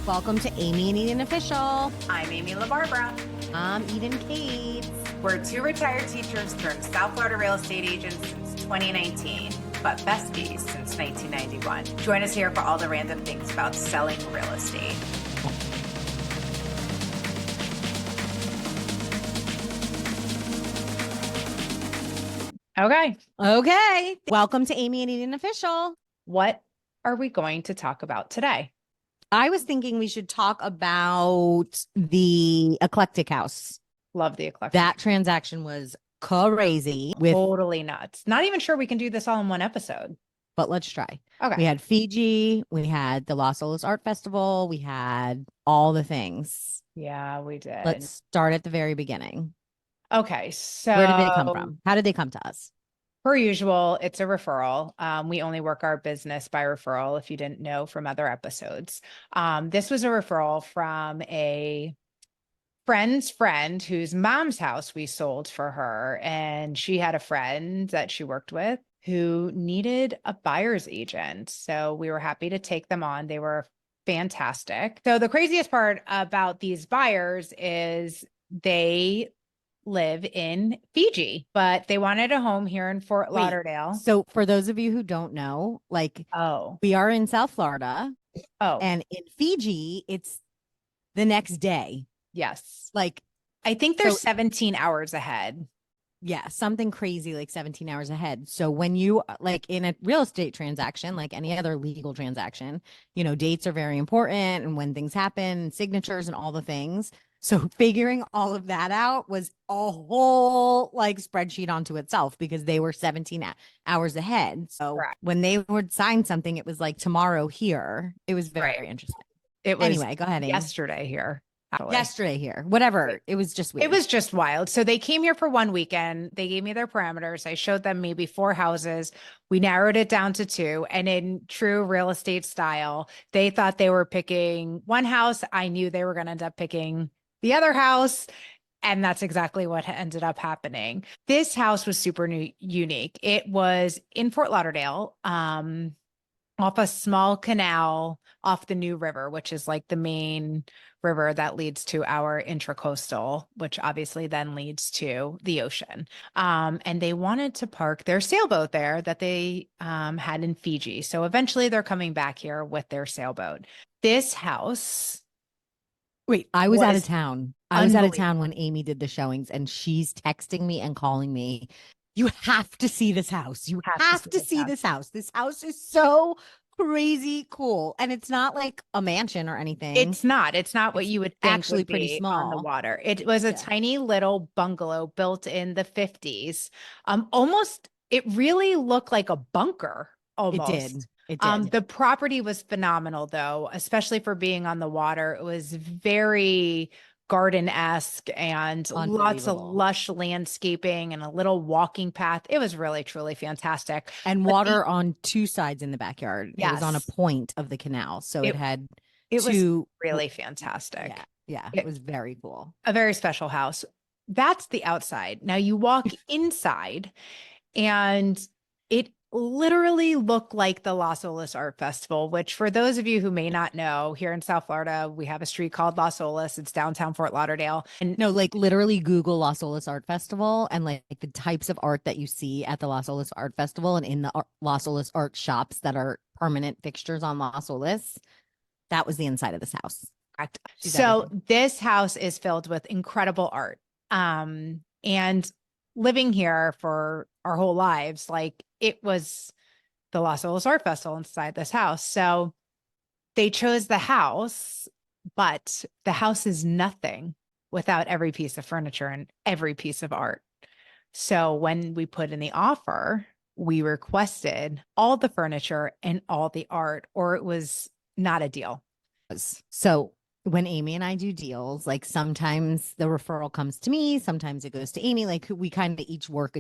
Welcome to Amy and Eden Official. I'm Amy LaBarbara. I'm Eden Kate. We're two retired teachers turned South Florida real estate agents since 2019, but besties since 1991. Join us here for all the random things about selling real estate. Okay. Welcome to Amy and Eden Official. What are we going to talk about today? I was thinking we should talk about the Eclectic house. Love the Eclectic. That transaction was crazy. Totally nuts. Not even sure we can do this all in one episode. But let's try. Okay. We had Fiji. We had the Los Olas Art Festival. We had all the things. Yeah, we did. Let's start at the very beginning. Okay. So where did they come from? How did they come to us? Per usual, it's a referral. We only work our business by referral, if you didn't know from other episodes. This was a referral from a friend's friend whose mom's house we sold for her. And she had a friend that she worked with who needed a buyer's agent. So we were happy to take them on. They were fantastic. So the craziest part about these buyers is they live in Fiji, but they wanted a home here in Fort Lauderdale. So for those of you who don't know, we are in South Florida. And in Fiji, it's the next day. Yes. I think they're 17 hours ahead. Yeah, something crazy like 17 hours ahead. So when you in a real estate transaction, like any other legal transaction, dates are very important and when things happen, signatures and all the things. So figuring all of that out was a whole spreadsheet onto itself because they were 17 hours ahead. So when they would sign something, it was like tomorrow here. It was very interesting. It was anyway, go ahead. Amy. Yesterday here. Yesterday here, whatever. It was just weird. It was just wild. So they came here for one weekend. They gave me their parameters. I showed them maybe 4 houses. We narrowed it down to 2. And in true real estate style, they thought they were picking one house. I knew they were going to end up picking the other house. And that's exactly what ended up happening. This house was super unique. It was in Fort Lauderdale, off a small canal off the New River, which is the main river that leads to our intracoastal, which obviously then leads to the ocean. And they wanted to park their sailboat there that they had in Fiji. So eventually they're coming back here with their sailboat. This house. Wait, I was out of town. I was out of town when Amy did the showings and she's texting me and calling me. You have to see this house. You have to see this house. This house is so crazy cool. And it's not like a mansion or anything. It's not what you would think actually would be pretty small on the water. It was a tiny little bungalow built in the 50s. It really looked like a bunker almost. It did. The property was phenomenal though, especially for being on the water. It was very garden-esque and lots of lush landscaping and a little walking path. It was really, truly fantastic. And water on 2 sides in the backyard. Yes. It was on a point of the canal. So it was really fantastic. Yeah. It was very cool. A very special house. That's the outside. Now you walk inside and it literally look like the Los Olas Art Festival, which for those of you who may not know, here in South Florida, we have a street called Los Olas. It's downtown Fort Lauderdale. And no, literally Google Los Olas Art Festival and the types of art that you see at the Los Olas Art Festival and in the Los Olas art shops that are permanent fixtures on Los Olas. That was the inside of this house. Correct. So this house is filled with incredible art. And living here for our whole lives, it was the Los Olas Art Festival inside this house. So they chose the house, but the house is nothing without every piece of furniture and every piece of art. So when we put in the offer, we requested all the furniture and all the art, or it was not a deal. So when Amy and I do deals, sometimes the referral comes to me, sometimes it goes to Amy, we kind of each work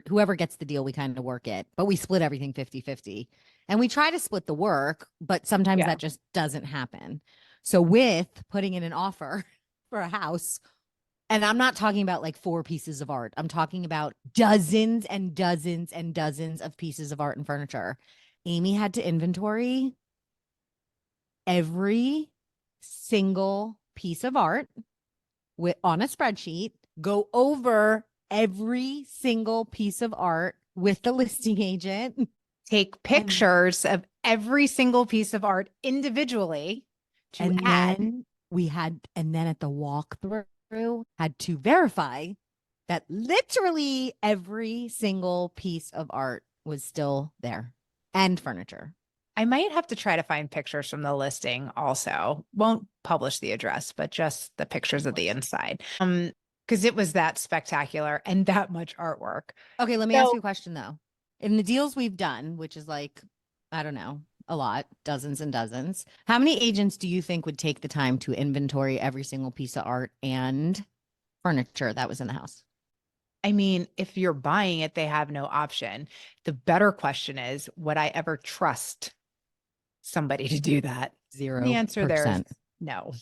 whoever gets the deal, we kind of work it, but we split everything 50-50 and we try to split the work, but sometimes that just doesn't happen. So with putting in an offer for a house, and I'm not talking about 4 pieces of art, I'm talking about dozens and dozens and dozens of pieces of art and furniture. Amy had to inventory every single piece of art on a spreadsheet, go over every single piece of art with the listing agent. Take pictures of every single piece of art individually to add. And then at the walkthrough, had to verify that literally every single piece of art was still there and furniture. I might have to try to find pictures from the listing also. Won't publish the address, but just the pictures of the inside. Because it was that spectacular and that much artwork. Okay, let me ask you a question though. In the deals we've done, which is like, I don't know, a lot, dozens and dozens, how many agents do you think would take the time to inventory every single piece of art and furniture that was in the house? I mean, if you're buying it, they have no option. The better question is, would I ever trust somebody to do that? 0%. The answer there is no.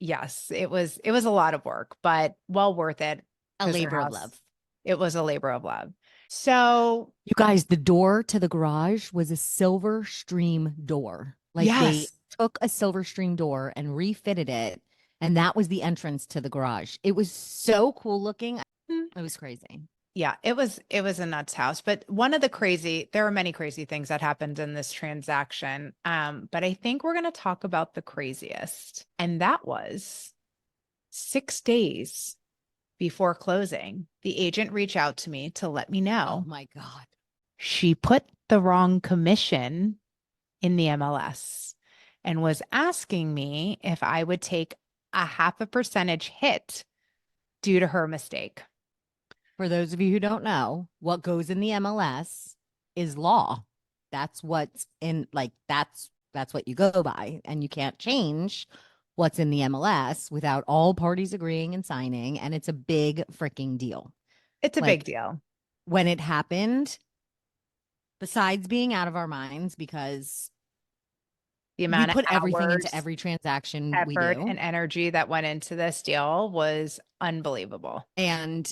Yes, it was a lot of work, but well worth it. A labor of love. It was a labor of love. So you guys, the door to the garage was a silver stream door. Like they took a silver stream door and refitted it. And that was the entrance to the garage. It was so cool looking. It was crazy. Yeah, it was a nuts house. But there are many crazy things that happened in this transaction. But I think we're going to talk about the craziest. And that was 6 days before closing, the agent reached out to me to let me know. Oh my God. She put the wrong commission in the MLS and was asking me if I would take a 0.5% hit due to her mistake. For those of you who don't know, what goes in the MLS is law. That's what's in, like, that's what you go by, and you can't change what's in the MLS without all parties agreeing and signing. And it's a big freaking deal. It's a big deal. When it happened, besides being out of our minds, because the amount we put of everything into every transaction we do, and energy that went into this deal was unbelievable. And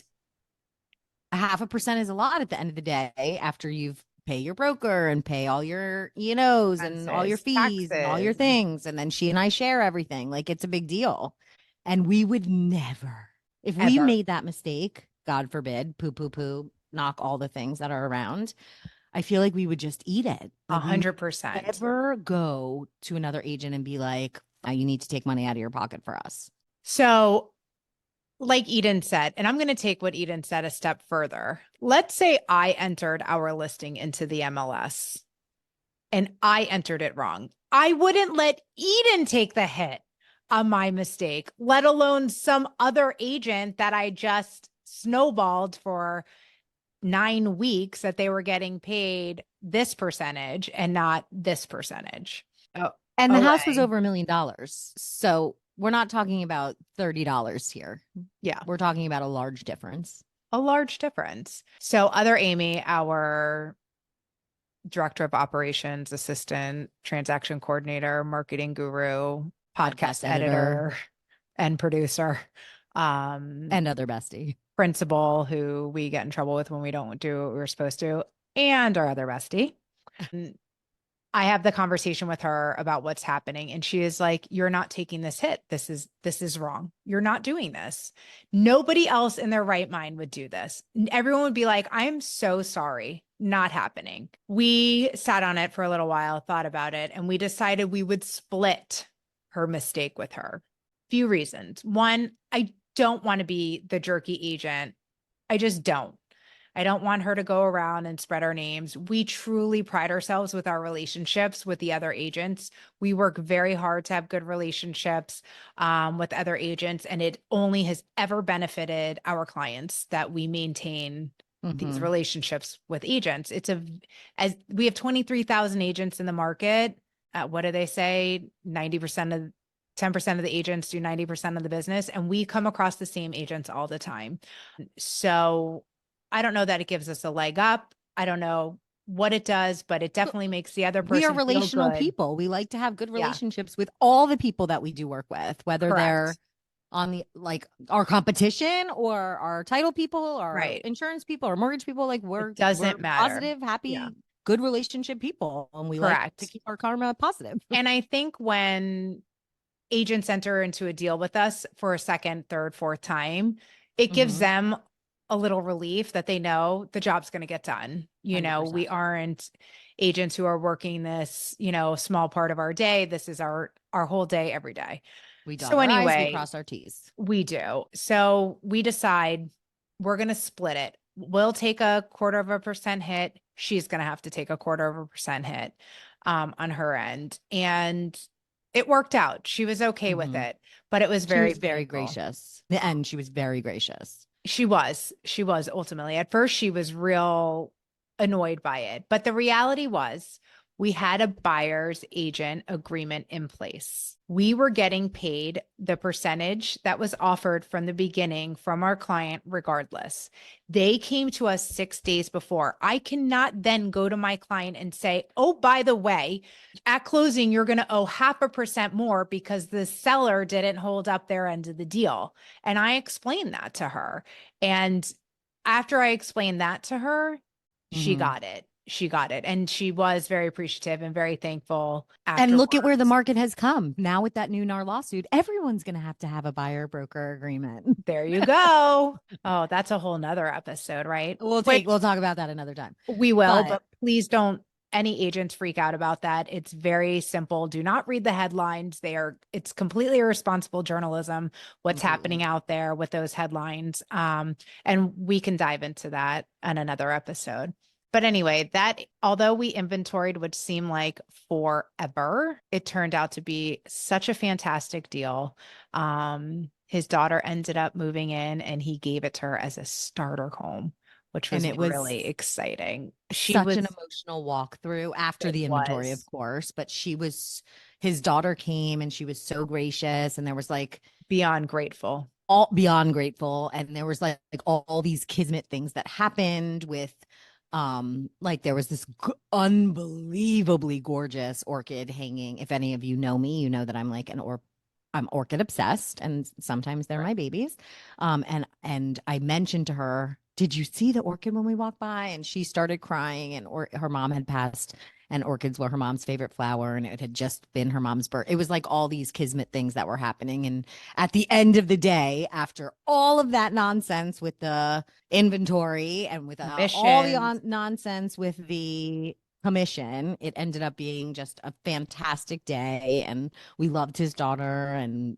0.5% is a lot at the end of the day after you've pay your broker and pay all your E&Os and all your fees and all your things. And then she and I share everything. Like, it's a big deal. And we would never, if we made that mistake, God forbid, poo, knock all the things that are around, I feel like we would just eat it. 100%. Never go to another agent and be like, oh, you need to take money out of your pocket for us. So like Eden said, and I'm going to take what Eden said a step further. Let's say I entered our listing into the MLS and I entered it wrong. I wouldn't let Eden take the hit on my mistake, let alone some other agent that I just snowballed for 9 weeks that they were getting paid this percentage and not this percentage. Oh, and the house was over $1 million. So we're not talking about $30 here. Yeah. We're talking about a large difference. A large difference. So other Amy, our director of operations, assistant, transaction coordinator, marketing guru, podcast editor, and producer. And other bestie. Principal, who we get in trouble with when we don't do what we're supposed to, and our other bestie. I have the conversation with her about what's happening. And she is like, you're not taking this hit. This is wrong. You're not doing this. Nobody else in their right mind would do this. Everyone would be like, I'm so sorry. Not happening. We sat on it for a little while, thought about it, and we decided we would split her mistake with her. Few reasons. One, I don't want to be the jerky agent. I just don't. I don't want her to go around and spread our names. We truly pride ourselves with our relationships with the other agents. We work very hard to have good relationships with other agents, and it only has ever benefited our clients that we maintain these relationships with agents. As we have 23,000 agents in the market. What do they say? 10% of the agents do 90% of the business, and we come across the same agents all the time. So I don't know that it gives us a leg up. I don't know what it does, but it definitely makes the other person. We are relational people. We like to have good relationships with all the people that we do work with, whether they're on the, like, our competition or our title people or insurance people or mortgage people. Like, it doesn't matter. Positive, happy good relationship people and we like to Correct. keep our karma positive. And I think when agents enter into a deal with us for a second, third, fourth time, it gives Mhm. them a little relief that they know the job's going to get done. You know, we 100%. aren't agents who are working this, small part of our day. This is our whole day every day. We dot So our I's, we anyway, cross our T's. we do. So we decide we're going to split it. We'll take a 1/4% hit. She's going to have to take a 1/4% hit on her end. And it worked out. She was okay with Mhm. it, but it was She very was very painful. gracious. And she was very gracious. She was ultimately. At first, she was real annoyed by it. But the reality was, we had a buyer's agent agreement in place. We were getting paid the percentage that was offered from the beginning from our client, regardless. They came to us 6 days before. I cannot then go to my client and say, oh, by the way, at closing, you're going to owe 0.5% more because the seller didn't hold up their end of the deal. And I explained that to her. And after I explained that to her, she Mhm. got it. She got it. And she was very appreciative and very thankful And look at where the afterwards. market has come. Now with that new NAR lawsuit, everyone's going to have a buyer broker agreement. There you go. Oh, that's a whole nother episode, right? Which We'll talk about that another time. we will, But but please don't any agents freak out about that. It's very simple. Do not read the headlines. It's completely irresponsible journalism, what's happening completely. out there with those headlines. And we can dive into that on another episode. But anyway, that although we inventoried, which seemed like forever, it turned out to be such a fantastic deal. His daughter ended up moving in and he gave it to her as a starter home, which And was it was really exciting. She such an was, emotional walkthrough after it the inventory, of was course. But his daughter came and she was so gracious. And there was like beyond grateful. all beyond grateful. And there was like all these kismet things that happened with, like there was this unbelievably gorgeous orchid hanging. If any of you know me, you know that I'm like I'm orchid obsessed and sometimes they're Right. my babies. And I mentioned to her, did you see the orchid when we walked by? And she started crying and her mom had passed and orchids were her mom's favorite flower and it had just been her mom's birth. It was like all these kismet things that were happening. And at the end of the day, after all of that nonsense with the inventory and with all the Commissions. nonsense with the commission, it ended up being just a fantastic day. And we loved his daughter and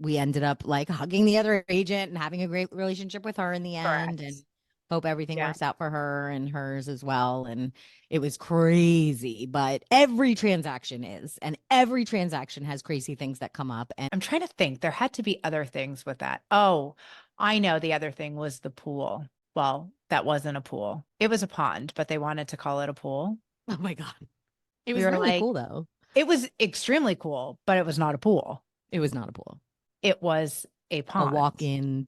we ended up like hugging the other agent and having a great relationship with her in the end and Correct. hope everything Yeah. works out for her and hers as well. And it was crazy, but every transaction is, and every transaction has crazy things that come up. And I'm trying to think. There had to be other things with that. Oh, I know the other thing was the pool. Well, that wasn't a pool. It was a pond, but they wanted to call it a pool. oh my God, it We was were really like, cool though. it was extremely cool, but it was not a pool. It was not a pool, It was a a pond. walk in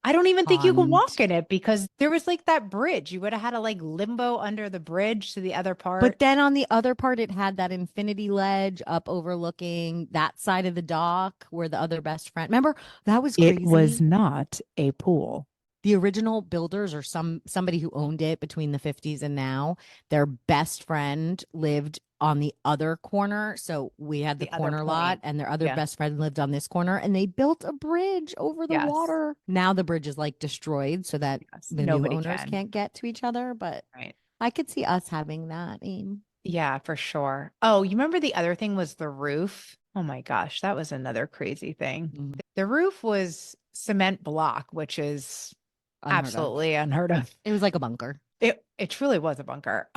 I don't even think you could pond. walk in it because there was like that bridge. You would have had to like limbo under the bridge to the other But part. then on the other part, it had that infinity ledge up overlooking that side of the dock where the other best friend. Remember, that was It was crazy. not a pool. The original builders or somebody who owned it between the 50s and now, their best friend lived on the other corner. So we had the The other corner lot point. and their other Yeah. best friend lived on this corner and they built a bridge over the Yes. water. Now the bridge is like destroyed so that Yes. the new Nobody owners can. can't get to each other, but Right. I could see us having that aim. Yeah, for sure. Oh, you remember the other thing was the roof? Oh my gosh, that was another crazy thing. Mhm. The roof was cement block, which is Unheard of. absolutely unheard of. It was like a bunker. It truly was a bunker.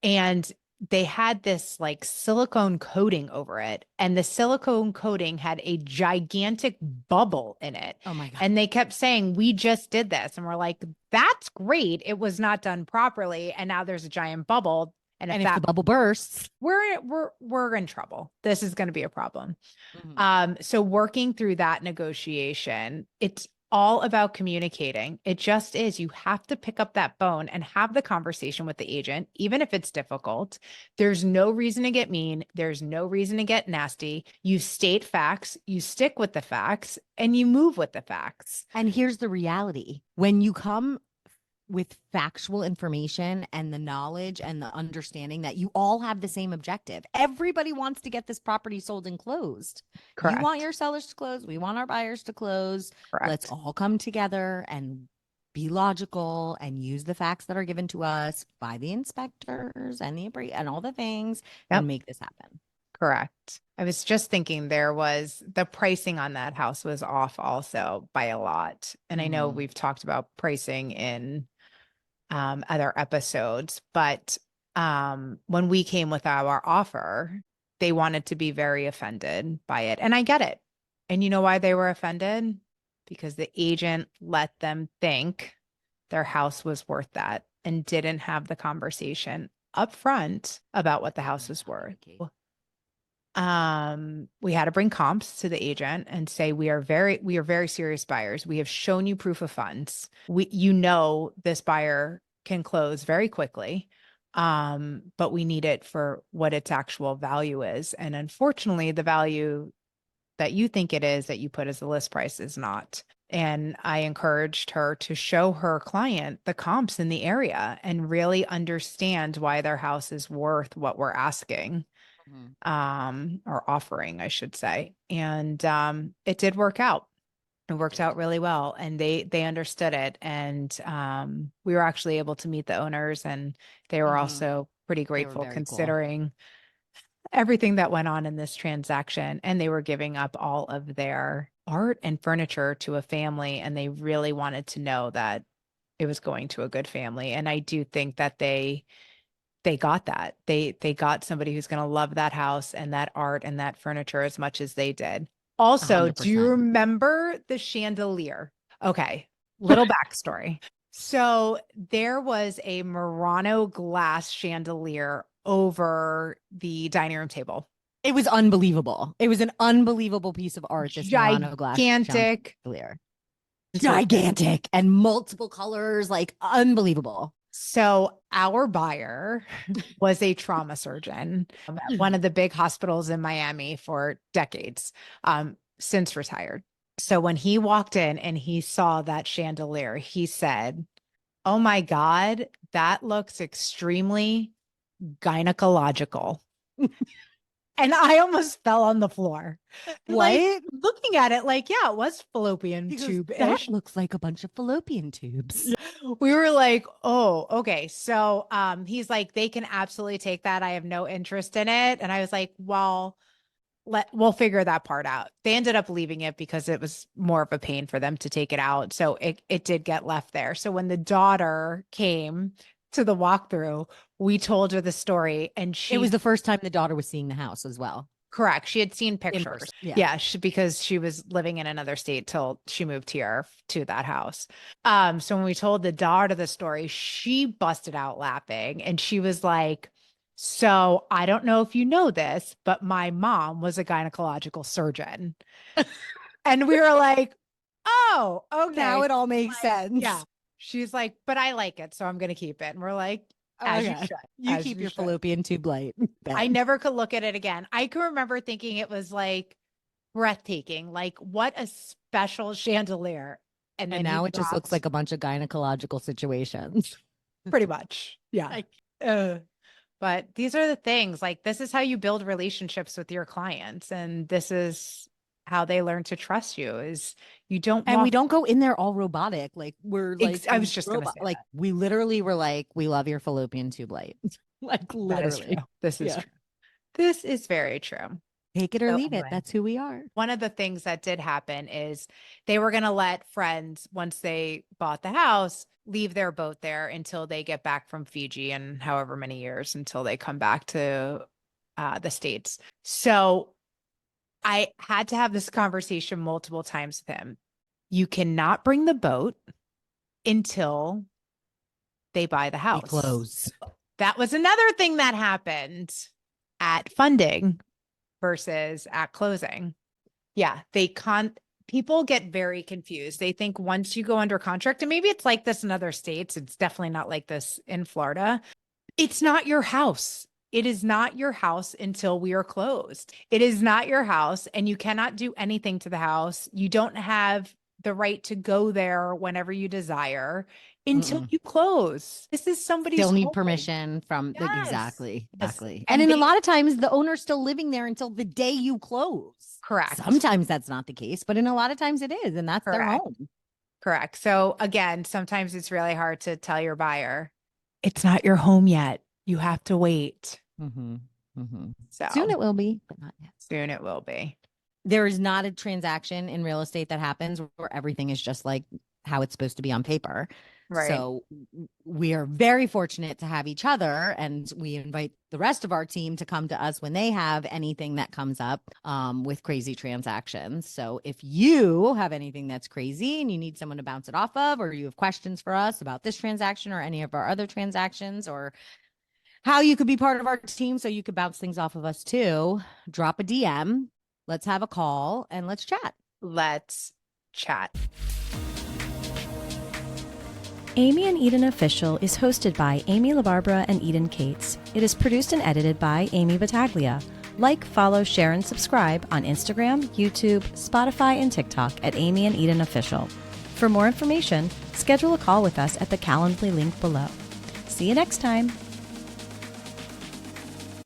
And they had this like silicone coating over it, and the silicone coating had a gigantic bubble in it. Oh my God. And they kept saying, "We just did this," and we're like, "That's great. It was not done properly, and now there's a giant bubble." And if And if the that bubble bursts, we're in trouble. This is going to be a problem. mhm. So working through that negotiation, it's all about communicating. It just is. You have to pick up that phone and have the conversation with the agent, even if it's difficult. There's no reason to get mean. There's no reason to get nasty. You state facts, you stick with the facts, and you move with the facts. And here's the reality. When you come with factual information and the knowledge and the understanding that you all have the same objective. Everybody wants to get this property sold and closed. You want Correct. your sellers to close. We want our buyers to close. Let's Correct. all come together and be logical and use the facts that are given to us by the inspectors and and all the things and Yep. make this happen. Correct. I was just thinking the pricing on that house was off also by a lot. And I know Mhm. we've talked about pricing in other episodes, but when we came with our offer, they wanted to be very offended by it. And I get it. And you know why they were offended? Because the agent let them think their house was worth that and didn't have the conversation up front about what the house was worth. We had to bring comps to the agent and say we are very serious buyers. We have shown you proof of funds. This buyer can close very quickly. But we need it for what its actual value is. And unfortunately, the value that you think it is that you put as the list price is not. And I encouraged her to show her client the comps in the area and really understand why their house is worth what we're asking, Mhm. or offering, I should say. And it did work out. It worked out really well, and they understood it. And we were actually able to meet the owners, and they were Mhm. also pretty They were grateful very cool. considering everything that went on in this transaction. And they were giving up all of their art and furniture to a family, and they really wanted to know that it was going to a good family. And I do think that they got that. They got somebody who's going to love that house and that art and that furniture as much as they did. Also, do you 100%. remember the chandelier? Okay, little backstory. So there was a Murano glass chandelier over the dining room table. It was unbelievable. It was an unbelievable piece of art, this Murano glass Gigantic. chandelier. Institution. Gigantic and multiple colors, like unbelievable. So our buyer was a trauma surgeon at one of the big hospitals in Miami for decades, since retired. So when he walked in and he saw that chandelier, he said, "Oh my God, that looks extremely gynecological." And I almost fell on the floor. Like What? looking at it, like, yeah, it was fallopian He goes, tube-ish. that looks like a bunch of fallopian tubes. We were like, oh, okay. So he's like, they can absolutely take that. I have no interest in it. And I was like, well, we'll figure that part out. They ended up leaving it because it was more of a pain for them to take it out. So it did get left there. So when the daughter came to the walkthrough, we told her the story, and It was she, the first time the daughter was seeing the house as well. correct, she had seen In pictures. person. Yeah. Yeah, because she was living in another state till she moved here to that house. So when we told the daughter the story, she busted out laughing, and she was like, "So I don't know if you know this, but my mom was a gynecological surgeon." And we were like, "Oh, Now okay." it all makes Yeah. sense. She's like, "But I like it, so I'm going to keep it." And we're like, "As you Okay. should, You as keep you your should." fallopian tube light. I Bet. never could look at it again. I can remember thinking it was like breathtaking, like what a special chandelier. And And then he now it just looks dropped like a bunch of gynecological situations. pretty much. Yeah. Like, But these are the things, like this is how you build relationships with your clients. And this is how they learn to trust you is you don't and we walk. don't go in there all robotic. Like we're like I was just going to robot. say Like that. we literally were like, we love your fallopian tube light. Like That is literally. true. This is Yeah. true. This is very true. Take it or So leave it. anyway, That's who we are. one of the things that did happen is they were going to let friends, once they bought the house, leave their boat there until they get back from Fiji and however many years until they come back to the States. So I had to have this conversation multiple times with him. You cannot bring the boat until they buy the We house. close. That was another thing that happened at funding versus at closing. Yeah, people get very confused. They think once you go under contract, and maybe it's like this in other states, it's definitely not like this in Florida. It's not your house. It is not your house until we are closed. It is not your house, and you cannot do anything to the house. You don't have the right to go there whenever you desire until Mm-mm. you close. This is somebody's Still need home. permission from the Yes. Yes. exactly. And And in a they, lot of times the owner's still living there until the day you close. correct. Sometimes that's not the case, but in a lot of times it is, and that's their Correct. home. Correct. So again, sometimes it's really hard to tell your buyer, it's not your home yet. You have to wait. Mm-hmm. Mm-hmm. Soon So it will be, but not yet. soon it will be. There is not a transaction in real estate that happens where everything is just like how it's supposed to be on paper. Right. So we are very fortunate to have each other, and we invite the rest of our team to come to us when they have anything that comes up with crazy transactions. So if you have anything that's crazy and you need someone to bounce it off of, or you have questions for us about this transaction or any of our other transactions, or how you could be part of our team so you could bounce things off of us too, drop a DM. Let's have a call and let's chat. Let's chat. Amy and Eden Official is hosted by Amy LaBarbera and Eden Cates. It is produced and edited by Amy Battaglia. Like, follow, share, and subscribe on Instagram, YouTube, Spotify, and TikTok at Amy and Eden Official. For more information, schedule a call with us at the Calendly link below. See you next time.